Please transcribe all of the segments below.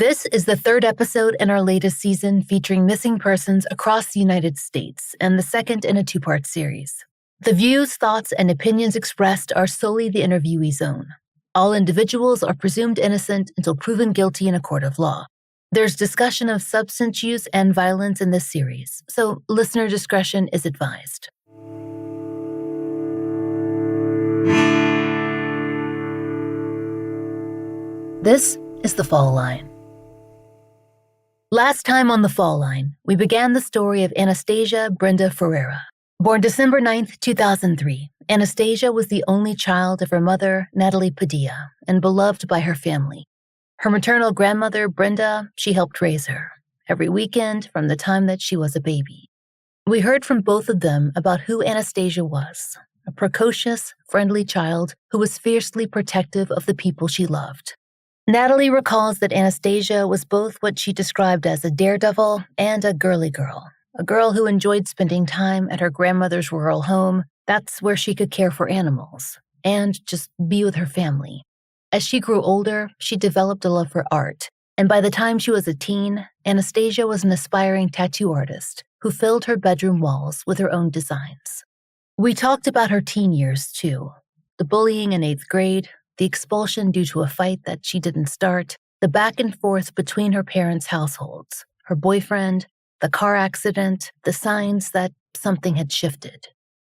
This is the third episode in our latest season featuring missing persons across the United States and the second in a two-part series. The views, thoughts, and opinions expressed are solely the interviewee's own. All individuals are presumed innocent until proven guilty in a court of law. There's discussion of substance use and violence in this series, so listener discretion is advised. This is The Fall Line. Last time on The Fall Line, we began the story of Anastasia Brenda Ferriera. Born December 9th, 2003, Anastasia was the only child of her mother, Natalie Padilla, and beloved by her family. Her maternal grandmother, Brenda, she helped raise her, every weekend from the time that she was a baby. We heard from both of them about who Anastasia was, a precocious, friendly child who was fiercely protective of the people she loved. Natalie recalls that Anastasia was both what she described as a daredevil and a girly girl, a girl who enjoyed spending time at her grandmother's rural home. That's where she could care for animals and just be with her family. As she grew older, she developed a love for art, and by the time she was a teen, Anastasia was an aspiring tattoo artist who filled her bedroom walls with her own designs. We talked about her teen years, too. The bullying in 8th grade, the expulsion due to a fight that she didn't start, the back and forth between her parents' households, her boyfriend, the car accident, the signs that something had shifted.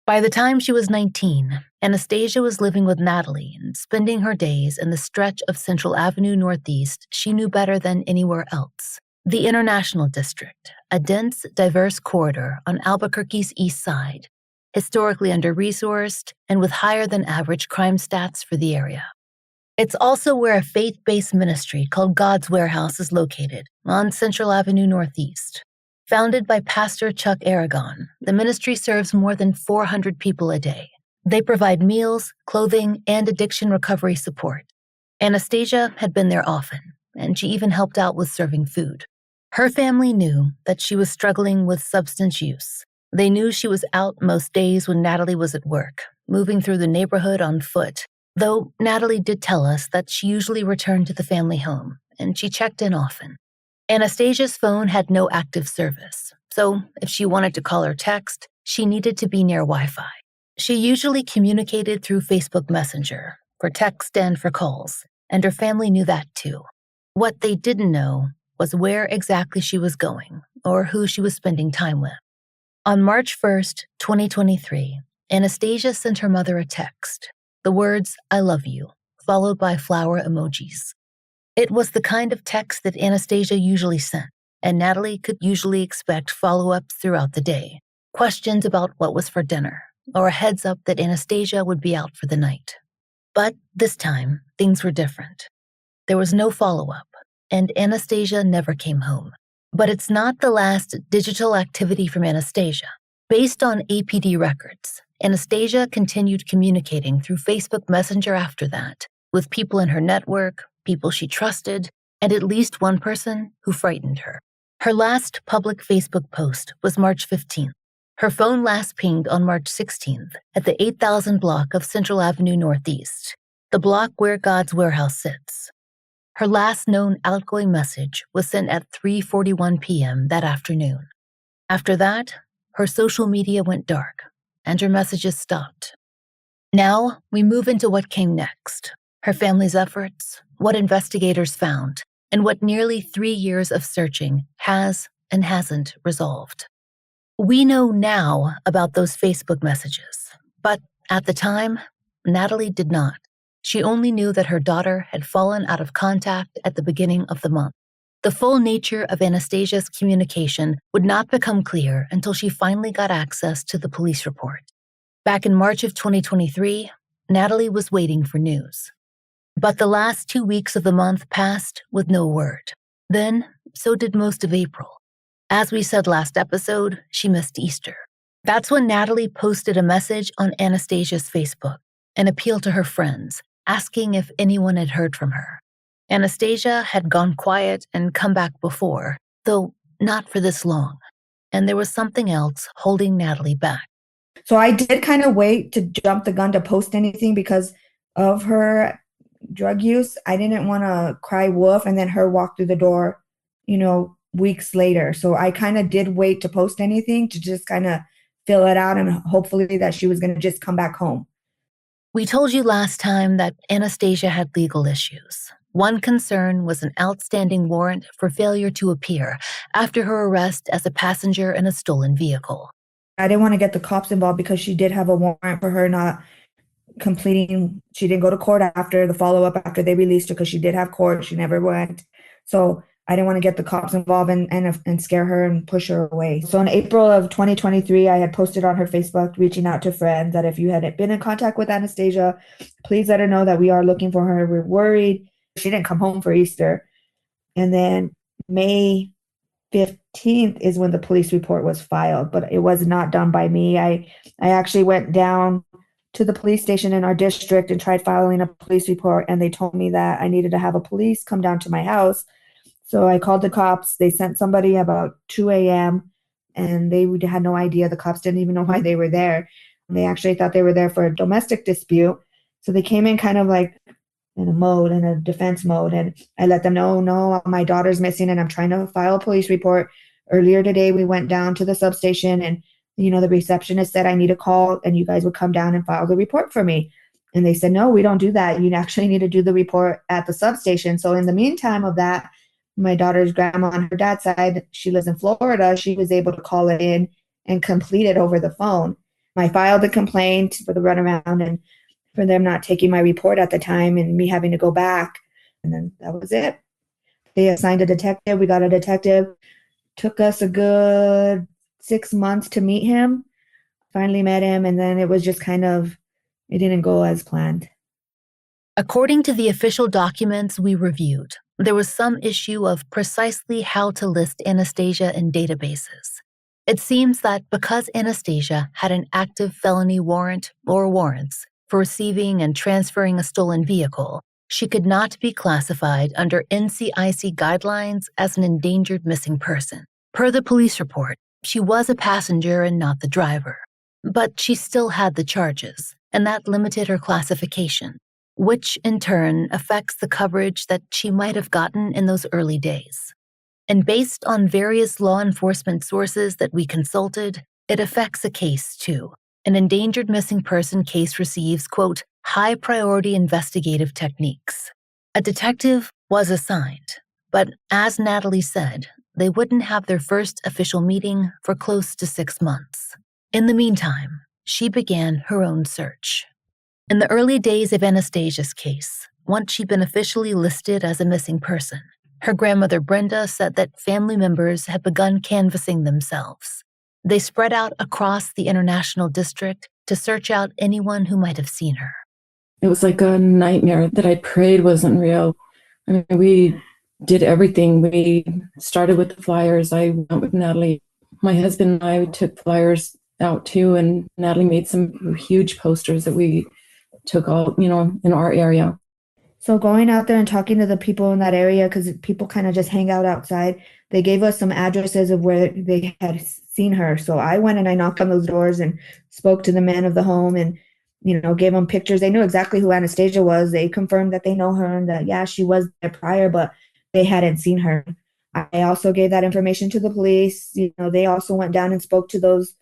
By the time she was 19, Anastasia was living with Natalie and spending her days in the stretch of Central Avenue Northeast she knew better than anywhere else, the International District, a dense, diverse corridor on Albuquerque's east side, historically under-resourced and with higher-than-average crime stats for the area. It's also where a faith-based ministry called God's Warehouse is located, on Central Avenue Northeast. Founded by Pastor Chuck Aragon, the ministry serves more than 400 people a day. They provide meals, clothing, and addiction recovery support. Anastasia had been there often, and she even helped out with serving food. Her family knew that she was struggling with substance use. They knew she was out most days when Natalie was at work, moving through the neighborhood on foot, though Natalie did tell us that she usually returned to the family home, and she checked in often. Anastasia's phone had no active service, so if she wanted to call or text, she needed to be near Wi-Fi. She usually communicated through Facebook Messenger, for text and for calls, and her family knew that too. What they didn't know was where exactly she was going, or who she was spending time with. On March 1st, 2023, Anastasia sent her mother a text, the words, "I love you," followed by flower emojis. It was the kind of text that Anastasia usually sent, and Natalie could usually expect follow-ups throughout the day, questions about what was for dinner, or a heads up that Anastasia would be out for the night. But this time, things were different. There was no follow-up, and Anastasia never came home. But it's not the last digital activity from Anastasia. Based on APD records, Anastasia continued communicating through Facebook Messenger after that, with people in her network, people she trusted, and at least one person who frightened her. Her last public Facebook post was March 15th. Her phone last pinged on March 16th at the 8000 block of Central Avenue Northeast, the block where God's Warehouse sits. Her last known outgoing message was sent at 3:41 p.m. that afternoon. After that, her social media went dark, and her messages stopped. Now, we move into what came next, her family's efforts, what investigators found, and what nearly 3 years of searching has and hasn't resolved. We know now about those Facebook messages, but at the time, Natalie did not. She only knew that her daughter had fallen out of contact at the beginning of the month. The full nature of Anastasia's communication would not become clear until she finally got access to the police report. Back in March of 2023, Natalie was waiting for news. But the last 2 weeks of the month passed with no word. Then, so did most of April. As we said last episode, she missed Easter. That's when Natalie posted a message on Anastasia's Facebook, an appeal to her friends, asking if anyone had heard from her. Anastasia had gone quiet and come back before, though not for this long, and there was something else holding Natalie back. So I did kind of wait to jump the gun to post anything because of her drug use, I didn't want to cry wolf and then her walk through the door, weeks later. So I kind of did wait to post anything to just kind of fill it out and hopefully that she was going to just come back home. We told you last time that Anastasia had legal issues. One concern was an outstanding warrant for failure to appear after her arrest as a passenger in a stolen vehicle. I didn't want to get the cops involved because she did have a warrant for her not completing. She didn't go to court after the follow-up after they released her because she did have court. She never went. So I didn't want to get the cops involved and scare her and push her away. So in April of 2023, I had posted on her Facebook reaching out to friends that if you had been in contact with Anastasia, please let her know that we are looking for her. We're worried. She didn't come home for Easter. And then May 15th is when the police report was filed, but it was not done by me. I actually went down to the police station in our district and tried filing a police report, and they told me that I needed to have a police come down to my house. So I called the cops. They sent somebody about 2 a.m. and they had no idea. The cops didn't even know why they were there. They actually thought they were there for a domestic dispute. So they came in kind of like in a defense mode. And I let them know, no, my daughter's missing and I'm trying to file a police report. Earlier today, we went down to the substation and, the receptionist said I need a call and you guys would come down and file the report for me. And they said, no, we don't do that. You actually need to do the report at the substation. So in the meantime of that, my daughter's grandma on her dad's side, she lives in Florida. She was able to call it in and complete it over the phone. I filed the complaint for the runaround and for them not taking my report at the time and me having to go back. And then that was it. They assigned a detective. We got a detective. Took us a good 6 months to meet him. Finally met him. And then it was just it didn't go as planned. According to the official documents we reviewed, there was some issue of precisely how to list Anastasia in databases. It seems that because Anastasia had an active felony warrant or warrants for receiving and transferring a stolen vehicle, she could not be classified under NCIC guidelines as an endangered missing person. Per the police report, she was a passenger and not the driver. But she still had the charges, and that limited her classification, which in turn affects the coverage that she might have gotten in those early days. And based on various law enforcement sources that we consulted, it affects a case too. An endangered missing person case receives, quote, high priority investigative techniques. A detective was assigned, but as Natalie said, they wouldn't have their first official meeting for close to 6 months. In the meantime, she began her own search. In the early days of Anastasia's case, once she'd been officially listed as a missing person, her grandmother Brenda said that family members had begun canvassing themselves. They spread out across the international district to search out anyone who might have seen her. It was like a nightmare that I prayed wasn't real. I mean, we did everything. We started with the flyers. I went with Natalie. My husband and I took flyers out too, and Natalie made some huge posters that we took all, in our area. So going out there and talking to the people in that area, because people kind of just hang out outside, they gave us some addresses of where they had seen her. So I went and I knocked on those doors and spoke to the man of the home and, gave them pictures. They knew exactly who Anastasia was. They confirmed that they know her and that, yeah, she was there prior, but they hadn't seen her. I also gave that information to the police. They also went down and spoke to those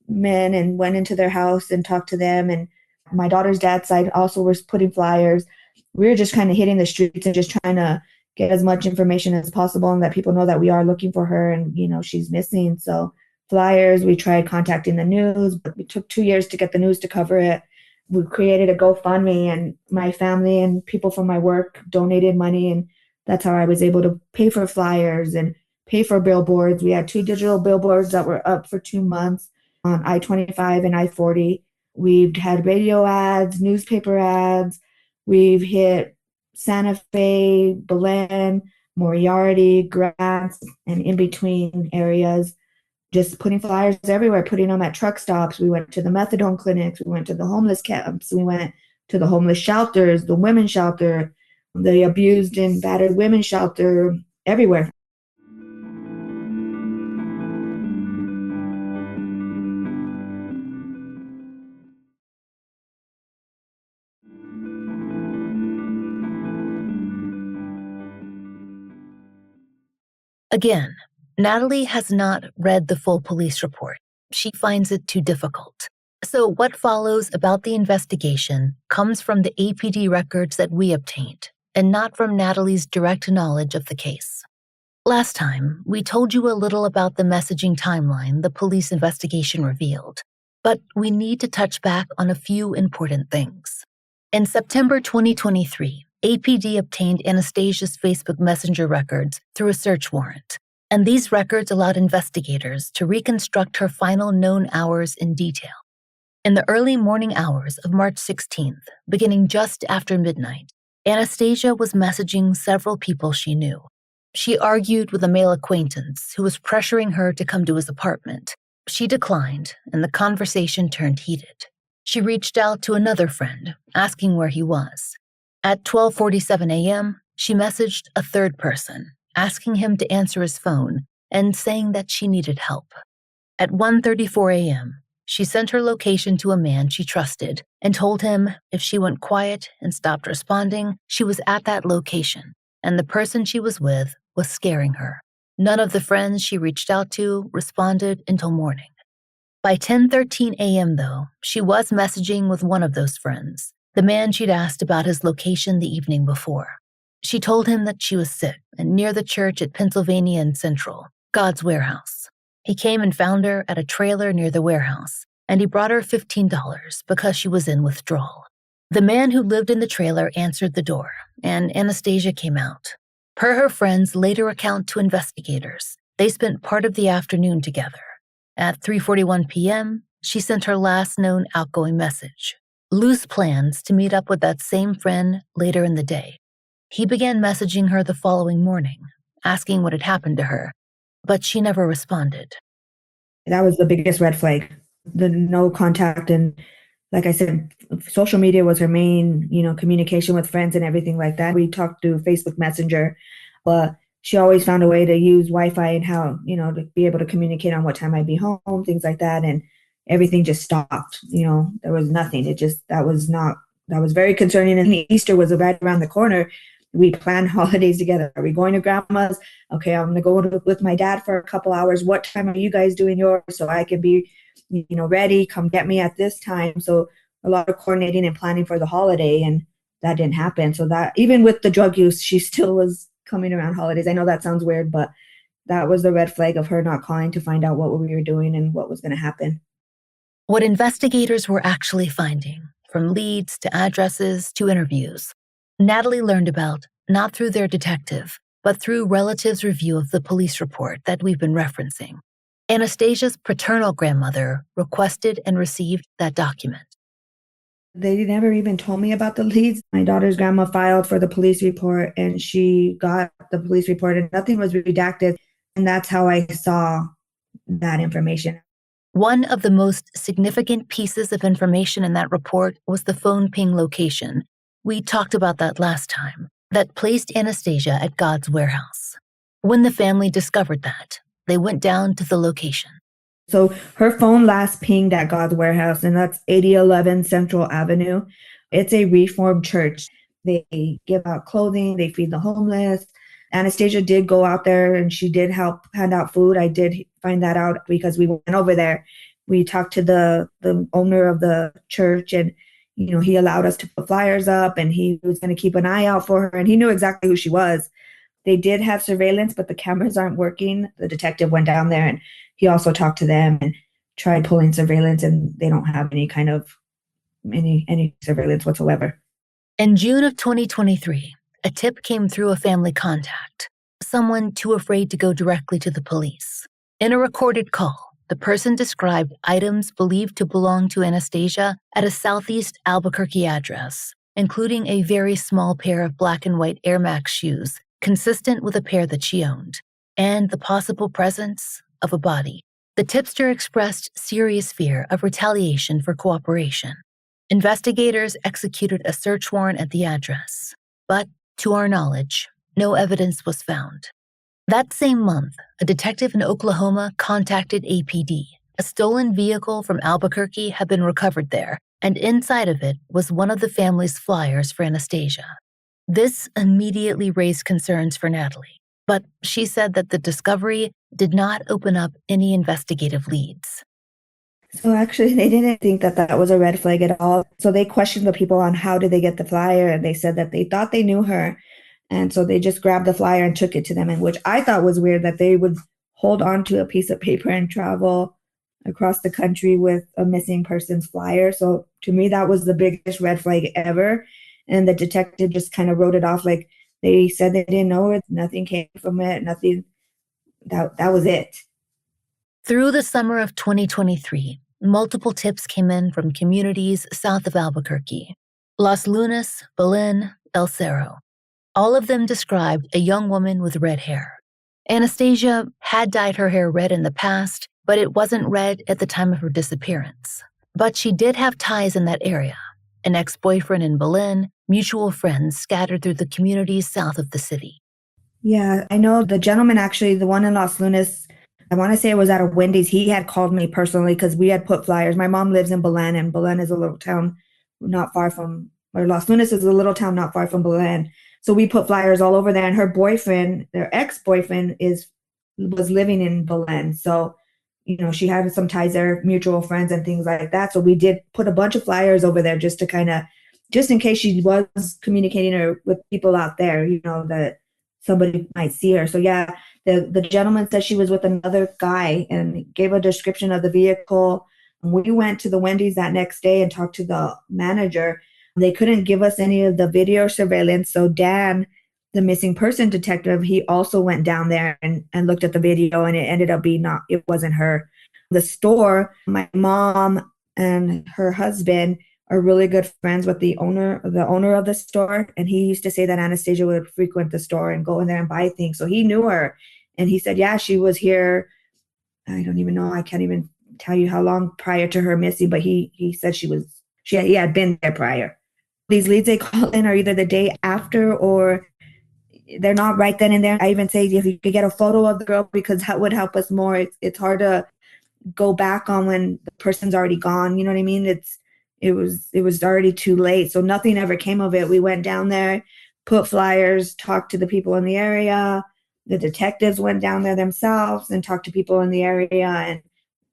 men and went into their house and talked to them. And my daughter's dad's side also was putting flyers. We were just kind of hitting the streets and just trying to get as much information as possible and let people know that we are looking for her and, she's missing. So flyers, we tried contacting the news, but it took 2 years to get the news to cover it. We created a GoFundMe and my family and people from my work donated money. And that's how I was able to pay for flyers and pay for billboards. We had 2 digital billboards that were up for 2 months on I-25 and I-40. We've had radio ads, newspaper ads. We've hit Santa Fe, Belen, Moriarty, Grants, and in between areas, just putting flyers everywhere, putting them at truck stops. We went to the methadone clinics. We went to the homeless camps. We went to the homeless shelters, the women's shelter, the abused and battered women's shelter, everywhere. Again, Natalie has not read the full police report. She finds it too difficult. So what follows about the investigation comes from the APD records that we obtained, and not from Natalie's direct knowledge of the case. Last time, we told you a little about the messaging timeline the police investigation revealed, but we need to touch back on a few important things. In September 2023, APD obtained Anastasia's Facebook Messenger records through a search warrant, and these records allowed investigators to reconstruct her final known hours in detail. In the early morning hours of March 16th, beginning just after midnight, Anastasia was messaging several people she knew. She argued with a male acquaintance who was pressuring her to come to his apartment. She declined, and the conversation turned heated. She reached out to another friend, asking where he was. At 12:47 a.m., she messaged a third person, asking him to answer his phone and saying that she needed help. At 1:34 a.m., she sent her location to a man she trusted and told him if she went quiet and stopped responding, she was at that location, and the person she was with was scaring her. None of the friends she reached out to responded until morning. By 10:13 a.m., though, she was messaging with one of those friends, the man she'd asked about his location the evening before. She told him that she was sick and near the church at Pennsylvania and Central, God's warehouse. He came and found her at a trailer near the warehouse, and he brought her $15 because she was in withdrawal. The man who lived in the trailer answered the door, and Anastasia came out. Per her friend's later account to investigators, they spent part of the afternoon together. At 3:41 p.m., she sent her last known outgoing message. Loose plans to meet up with that same friend later in the day. He began messaging her the following morning, asking what had happened to her, but she never responded. That was the biggest red flag. The no contact, and like I said, social media was her main, communication with friends and everything like that. We talked through Facebook Messenger, but she always found a way to use Wi-Fi and how, to be able to communicate on what time I'd be home, things like that. And everything just stopped. There was nothing. That was very concerning. And Easter was right around the corner. We planned holidays together. Are we going to grandma's? Okay, I'm going to go with my dad for a couple hours. What time are you guys doing yours? So I can be, ready. Come get me at this time. So a lot of coordinating and planning for the holiday, and that didn't happen. So that even with the drug use, she still was coming around holidays. I know that sounds weird, but that was the red flag of her not calling to find out what we were doing and what was going to happen. What investigators were actually finding, from leads to addresses to interviews, Natalie learned about not through their detective, but through relatives' review of the police report that we've been referencing. Anastasia's paternal grandmother requested and received that document. They never even told me about the leads. My daughter's grandma filed for the police report, and she got the police report, and nothing was redacted. And that's how I saw that information. One of the most significant pieces of information in that report was the phone ping location. We talked about that last time, that placed Anastasia at God's warehouse. When the family discovered that, they went down to the location. So her phone last pinged at God's warehouse, and that's 8011 Central Avenue. It's a Reformed church. They give out clothing, they feed the homeless. Anastasia did go out there and she did help hand out food. I did find that out because we went over there. We talked to the owner of the church, and he allowed us to put flyers up, and he was going to keep an eye out for her, and he knew exactly who she was. They did have surveillance, but the cameras aren't working. The detective went down there and he also talked to them and tried pulling surveillance, and they don't have any kind of any surveillance whatsoever. In June of 2023, a tip came through a family contact, someone too afraid to go directly to the police. In a recorded call, the person described items believed to belong to Anastasia at a southeast Albuquerque address, including a very small pair of black and white Air Max shoes, consistent with a pair that she owned, and the possible presence of a body. The tipster expressed serious fear of retaliation for cooperation. Investigators executed a search warrant at the address, but, to our knowledge, no evidence was found. That same month, a detective in Oklahoma contacted APD. A stolen vehicle from Albuquerque had been recovered there, and inside of it was one of the family's flyers for Anastasia. This immediately raised concerns for Natalie. But she said that the discovery did not open up any investigative leads. So actually, they didn't think that that was a red flag at all. So they questioned the people on how did they get the flyer, and they said that they thought they knew her. And so they just grabbed the flyer and took it to them, and which I thought was weird that they would hold on to a piece of paper and travel across the country with a missing person's flyer. So to me, that was the biggest red flag ever. And the detective just kind of wrote it off like they said they didn't know it, nothing came from it, nothing. That was it. Through the summer of 2023, multiple tips came in from communities south of Albuquerque: Las Lunas, Belen, El Cerro. All of them described a young woman with red hair. Anastasia had dyed her hair red in the past, but it wasn't red at the time of her disappearance. But she did have ties in that area: an ex-boyfriend in Belen, mutual friends scattered through the communities south of the city. Yeah, I know the gentleman actually, the one in Los Lunas, I want to say it was at a Wendy's. He had called me personally because we had put flyers. My mom lives in Belen, and Belen is a little town not far from, or Los Lunas is a little town not far from Belen. So we put flyers all over there, and her boyfriend, their ex-boyfriend, was living in Belen. So, she had some ties there, mutual friends and things like that. So we did put a bunch of flyers over there just to kind of, just in case she was communicating with people out there, that somebody might see her. So yeah, the gentleman said she was with another guy and gave a description of the vehicle. We went to the Wendy's that next day and talked to the manager. They couldn't give us any of the video surveillance. So Dan, the missing person detective, he also went down there and looked at the video, and it ended up being it wasn't her. The store, my mom and her husband are really good friends with the owner of the store. And he used to say that Anastasia would frequent the store and go in there and buy things. So he knew her. And he said, yeah, she was here. I don't even know. I can't even tell you how long prior to her missing, but he said he had been there prior. These leads they call in are either the day after or they're not right then and there. I even say if you could get a photo of the girl, because that would help us more. It's hard to go back on when the person's already gone. You know what I mean? It was already too late. So nothing ever came of it. We went down there, put flyers, talked to the people in the area. The detectives went down there themselves and talked to people in the area, and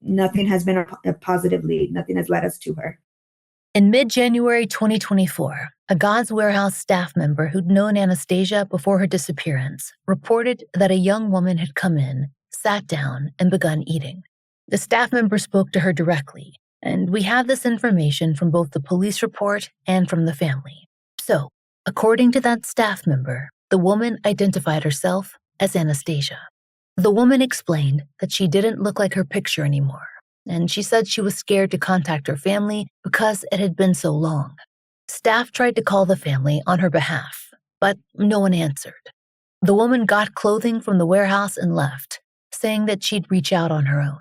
nothing has been a positive lead. Nothing has led us to her. In mid-January 2024, a God's Warehouse staff member who'd known Anastasia before her disappearance reported that a young woman had come in, sat down, and begun eating. The staff member spoke to her directly, and we have this information from both the police report and from the family. So, according to that staff member, the woman identified herself as Anastasia. The woman explained that she didn't look like her picture anymore, and she said she was scared to contact her family because it had been so long. Staff tried to call the family on her behalf, but no one answered. The woman got clothing from the warehouse and left, saying that she'd reach out on her own.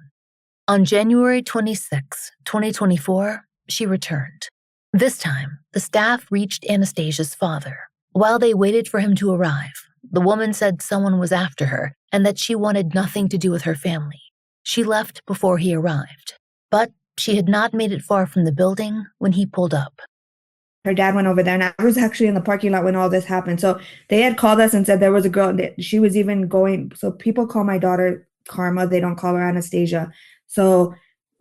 On January 26, 2024, she returned. This time, the staff reached Anastasia's father. While they waited for him to arrive, the woman said someone was after her and that she wanted nothing to do with her family. She left before he arrived, but she had not made it far from the building when he pulled up. Her dad went over there, and I was actually in the parking lot when all this happened. So they had called us and said there was a girl that she was even going. So people call my daughter Karma. They don't call her Anastasia. So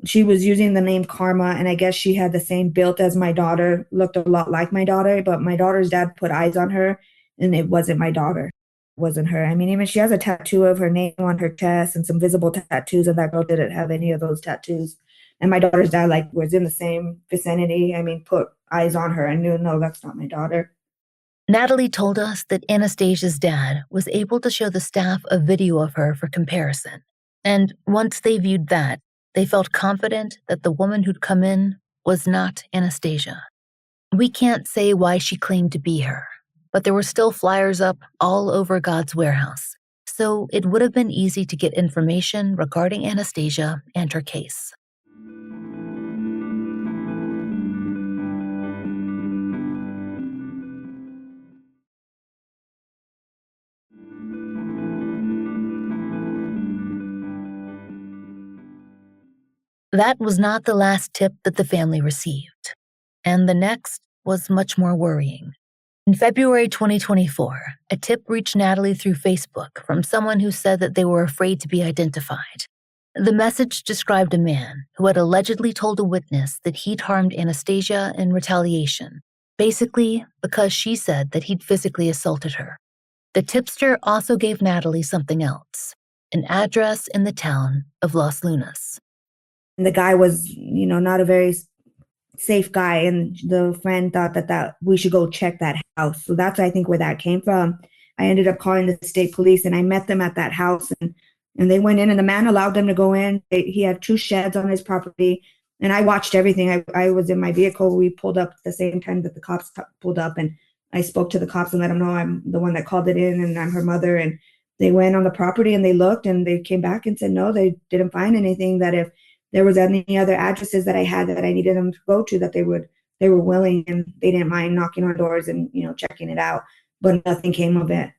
she was using the name Karma, and I guess she had the same build as my daughter, looked a lot like my daughter, but my daughter's dad put eyes on her, and it wasn't my daughter. It wasn't her. I mean, even she has a tattoo of her name on her chest and some visible tattoos, and that girl didn't have any of those tattoos. And my daughter's dad was in the same vicinity. I mean, put eyes on her and knew, no, that's not my daughter. Natalie told us that Anastasia's dad was able to show the staff a video of her for comparison. And once they viewed that, they felt confident that the woman who'd come in was not Anastasia. We can't say why she claimed to be her, but there were still flyers up all over God's Warehouse, so it would have been easy to get information regarding Anastasia and her case. That was not the last tip that the family received, and the next was much more worrying. In February 2024, a tip reached Natalie through Facebook from someone who said that they were afraid to be identified. The message described a man who had allegedly told a witness that he'd harmed Anastasia in retaliation, basically because she said that he'd physically assaulted her. The tipster also gave Natalie something else, an address in the town of Los Lunas. And the guy was, not a very safe guy, and the friend thought that we should go check that house. So that's, I think, where that came from. I ended up calling the state police, and I met them at that house, and they went in, and the man allowed them to go in. He had 2 sheds on his property, and I watched everything. I was in my vehicle. We pulled up at the same time that the cops pulled up, and I spoke to the cops and let them know I'm the one that called it in, and I'm her mother. And they went on the property and they looked, and they came back and said no, they didn't find anything, that if there was any other addresses that I had that I needed them to go to, that they were willing, and they didn't mind knocking on doors and, checking it out, but nothing came of it.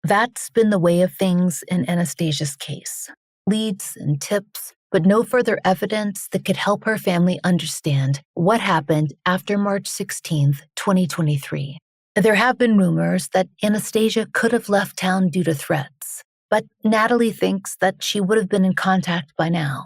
That's been the way of things in Anastasia's case. Leads and tips, but no further evidence that could help her family understand what happened after March 16th, 2023. There have been rumors that Anastasia could have left town due to threats, but Natalie thinks that she would have been in contact by now.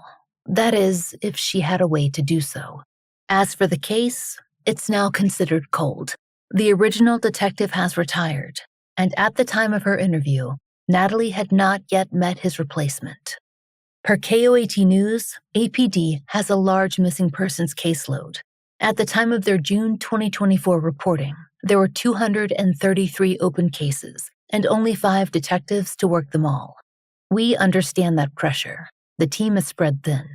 That is, if she had a way to do so. As for the case, it's now considered cold. The original detective has retired, and at the time of her interview, Natalie had not yet met his replacement. Per KOAT News, APD has a large missing persons caseload. At the time of their June 2024 reporting, there were 233 open cases and only 5 detectives to work them all. We understand that pressure. The team is spread thin.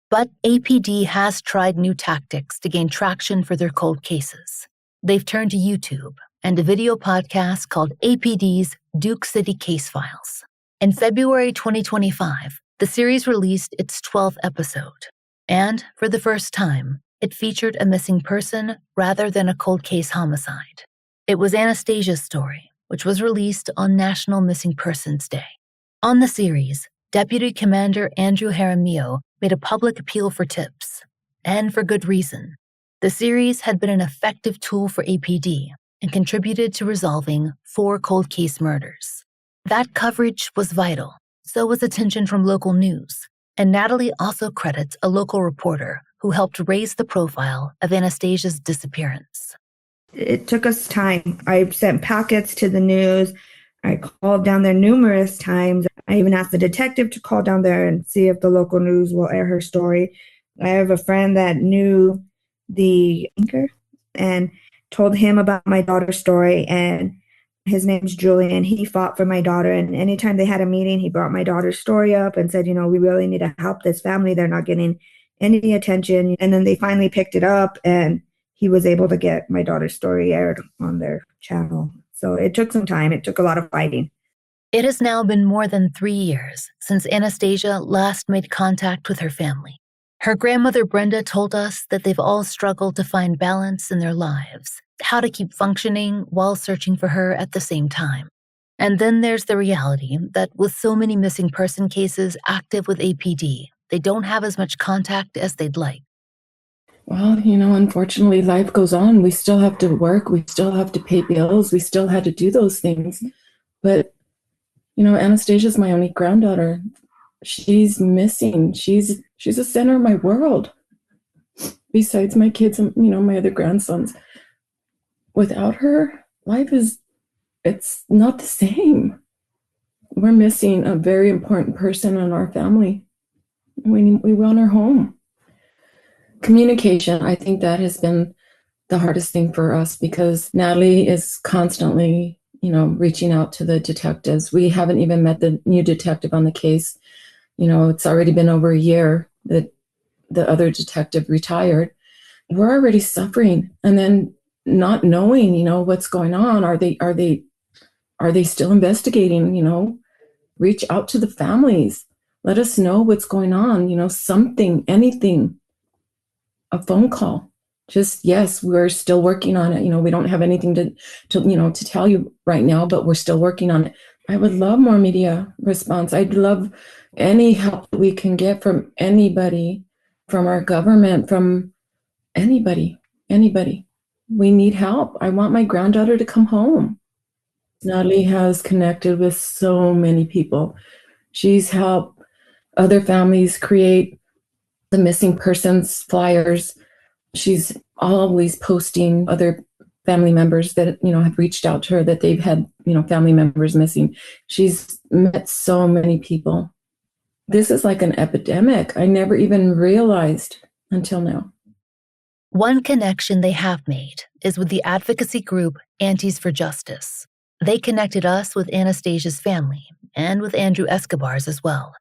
But APD has tried new tactics to gain traction for their cold cases. They've turned to YouTube and a video podcast called APD's Duke City Case Files. In February 2025, the series released its 12th episode. And for the first time, it featured a missing person rather than a cold case homicide. It was Anastasia's story, which was released on National Missing Persons Day. On the series, Deputy Commander Andrew Jaramillo made a public appeal for tips, and for good reason. The series had been an effective tool for APD and contributed to resolving 4 cold case murders. That coverage was vital, so was attention from local news, and Natalie also credits a local reporter who helped raise the profile of Anastasia's disappearance. It took us time. I sent packets to the news. I called down there numerous times. I even asked the detective to call down there and see if the local news will air her story. I have a friend that knew the anchor and told him about my daughter's story, and his name's Julian. He fought for my daughter, and anytime they had a meeting, he brought my daughter's story up and said, we really need to help this family. They're not getting any attention. And then they finally picked it up, and he was able to get my daughter's story aired on their channel. So it took some time. It took a lot of fighting. It has now been more than 3 years since Anastasia last made contact with her family. Her grandmother Brenda told us that they've all struggled to find balance in their lives, how to keep functioning while searching for her at the same time. And then there's the reality that with so many missing person cases active with APD, they don't have as much contact as they'd like. Well, unfortunately, life goes on. We still have to work. We still have to pay bills. We still had to do those things. But, Anastasia's my only granddaughter. She's missing. She's the center of my world. Besides my kids and, my other grandsons. Without her, it's not the same. We're missing a very important person in our family. We want her home. Communication, I think that has been the hardest thing for us because Natalie is constantly, reaching out to the detectives. We haven't even met the new detective on the case. It's already been over a year that the other detective retired. We're already suffering, and then not knowing, what's going on. Are they still investigating? Reach out to the families. Let us know what's going on. Something, anything. A phone call. Just, yes, we're still working on it. We don't have anything to tell you right now, but we're still working on it. I would love more media response. I'd love any help that we can get from anybody, from our government, from anybody. we need help. I want my granddaughter to come home. Natalie has connected with so many people. She's helped other families create the missing persons flyers. She's always posting other family members that, have reached out to her that they've had, family members missing. She's met so many people. This is like an epidemic. I never even realized until now. One connection they have made is with the advocacy group Aunties for Justice. They connected us with Anastasia's family and with Andrew Escobar's as well.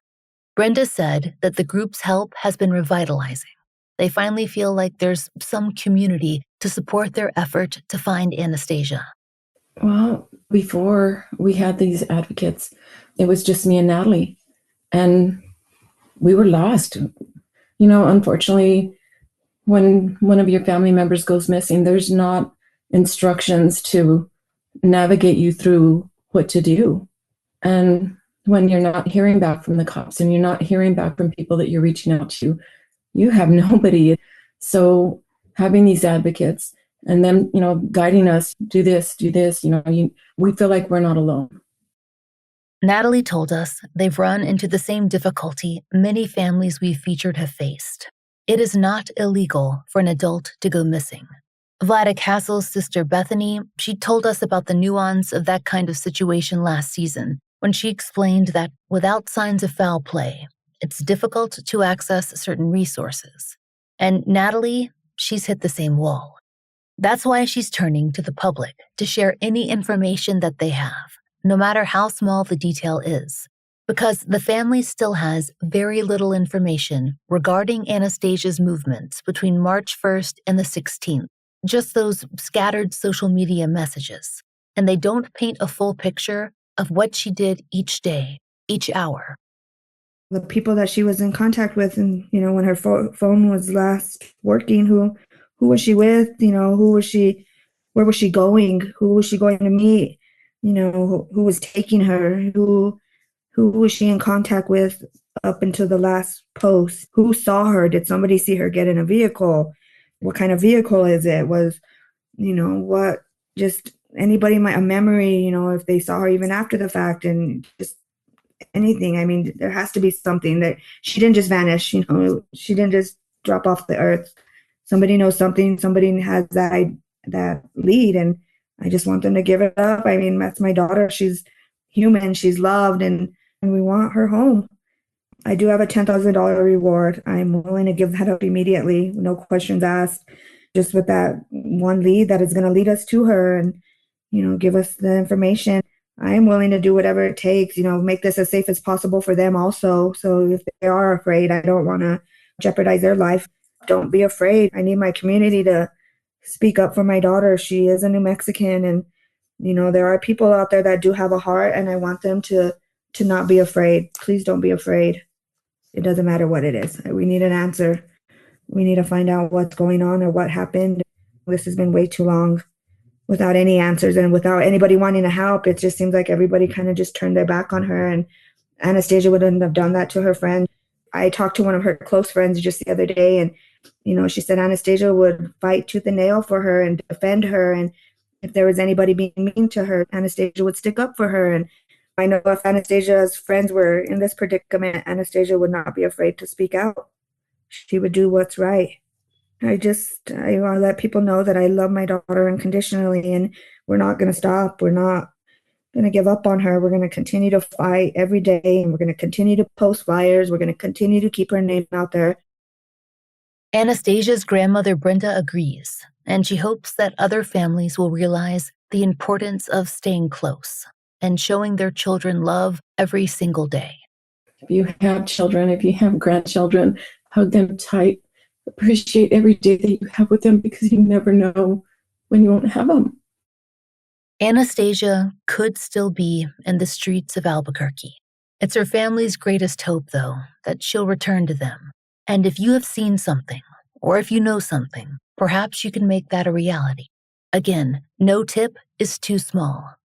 Brenda said that the group's help has been revitalizing. They finally feel like there's some community to support their effort to find Anastasia. Well, before we had these advocates, it was just me and Natalie, and we were lost. Unfortunately, when one of your family members goes missing, there's not instructions to navigate you through what to do. And when you're not hearing back from the cops and you're not hearing back from people that you're reaching out to, you have nobody. So having these advocates and them, guiding us, do this, we feel like we're not alone. Natalie told us they've run into the same difficulty many families we've featured have faced. It is not illegal for an adult to go missing. Vlada Castle's sister Bethany, she told us about the nuance of that kind of situation last season when she explained that without signs of foul play, it's difficult to access certain resources. And Natalie, she's hit the same wall. That's why she's turning to the public to share any information that they have, no matter how small the detail is, because the family still has very little information regarding Anastasia's movements between March 1st and the 16th, just those scattered social media messages, and they don't paint a full picture of what she did each day, each hour. The people that she was in contact with, and when her phone was last working, who was she with? Who was she? Where was she going? Who was she going to meet? Who was taking her? Who was she in contact with up until the last post? Who saw her? Did somebody see her get in a vehicle? What kind of vehicle is it? Was, what, just anybody a memory, if they saw her even after the fact, and just anything. I mean, there has to be something that she didn't just vanish, she didn't just drop off the earth. Somebody knows something, somebody has that lead, and I just want them to give it up. I mean, that's my daughter. She's human, she's loved, and we want her home. I do have a $10,000 reward. I'm willing to give that up immediately, no questions asked, just with that one lead that is going to lead us to her and, give us the information. I am willing to do whatever it takes, make this as safe as possible for them also. So if they are afraid, I don't want to jeopardize their life. Don't be afraid. I need my community to speak up for my daughter. She is a New Mexican, and, there are people out there that do have a heart, and I want them to not be afraid. Please don't be afraid. It doesn't matter what it is. We need an answer. We need to find out what's going on or what happened. This has been way too long without any answers and without anybody wanting to help. It just seems like everybody kind of just turned their back on her, and Anastasia wouldn't have done that to her friend. I talked to one of her close friends just the other day, and, she said Anastasia would fight tooth and nail for her and defend her. And if there was anybody being mean to her, Anastasia would stick up for her. And I know if Anastasia's friends were in this predicament, Anastasia would not be afraid to speak out. She would do what's right. I want to let people know that I love my daughter unconditionally, and we're not going to stop. We're not going to give up on her. We're going to continue to fight every day, and we're going to continue to post flyers. We're going to continue to keep her name out there. Anastasia's grandmother Brenda agrees, and she hopes that other families will realize the importance of staying close and showing their children love every single day. If you have children, if you have grandchildren, hug them tight. Appreciate every day that you have with them, because you never know when you won't have them. Anastasia could still be in the streets of Albuquerque. It's her family's greatest hope, though, that she'll return to them. And if you have seen something, or if you know something, perhaps you can make that a reality. Again, no tip is too small.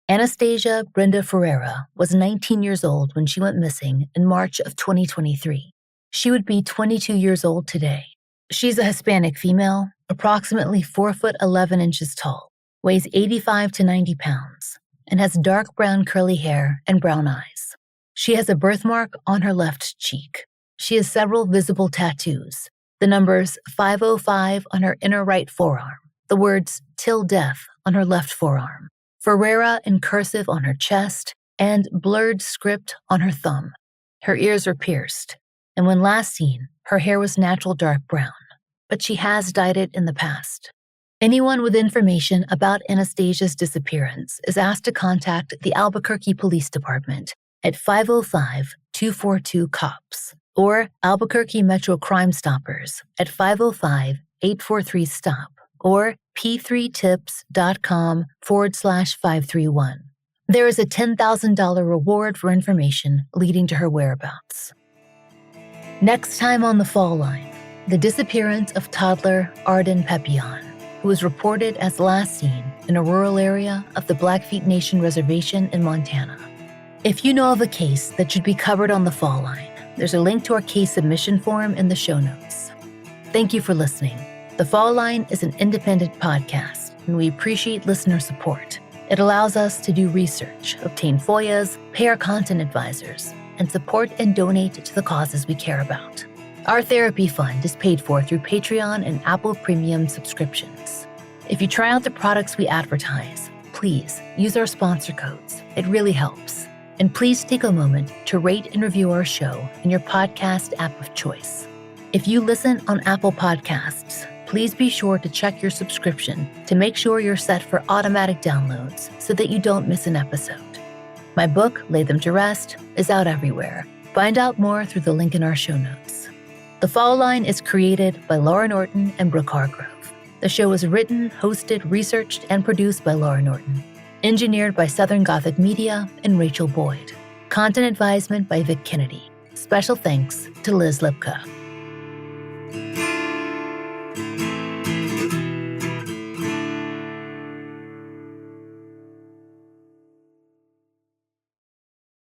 Anastasia Brenda Ferriera was 19 years old when she went missing in March of 2023. She would be 22 years old today. She's a Hispanic female, approximately 4 foot 11 inches tall, weighs 85 to 90 pounds, and has dark brown curly hair and brown eyes. She has a birthmark on her left cheek. She has several visible tattoos, the numbers 505 on her inner right forearm, the words "till death" on her left forearm, Ferriera in cursive on her chest, and blurred script on her thumb. Her ears are pierced, and when last seen, her hair was natural dark brown, but she has dyed it in the past. Anyone with information about Anastasia's disappearance is asked to contact the Albuquerque Police Department at 505-242-COPS or Albuquerque Metro Crime Stoppers at 505-843-STOP or p3tips.com/531. There is a $10,000 reward for information leading to her whereabouts. Next time on The Fall Line, the disappearance of toddler Arden Pepion, who was reported as last seen in a rural area of the Blackfeet Nation Reservation in Montana. If you know of a case that should be covered on The Fall Line, there's a link to our case submission form in the show notes. Thank you for listening. The Fall Line is an independent podcast, and we appreciate listener support. It allows us to do research, obtain FOIAs, pay our content advisors, and support and donate to the causes we care about. Our therapy fund is paid for through Patreon and Apple Premium subscriptions. If you try out the products we advertise, please use our sponsor codes. It really helps. And please take a moment to rate and review our show in your podcast app of choice. If you listen on Apple Podcasts, please be sure to check your subscription to make sure you're set for automatic downloads so that you don't miss an episode. My book, Lay Them to Rest, is out everywhere. Find out more through the link in our show notes. The Fall Line is created by Laura Norton and Brooke Hargrove. The show is written, hosted, researched, and produced by Laura Norton. Engineered by Southern Gothic Media and Rachel Boyd. Content advisement by Vic Kennedy. Special thanks to Liz Lipka.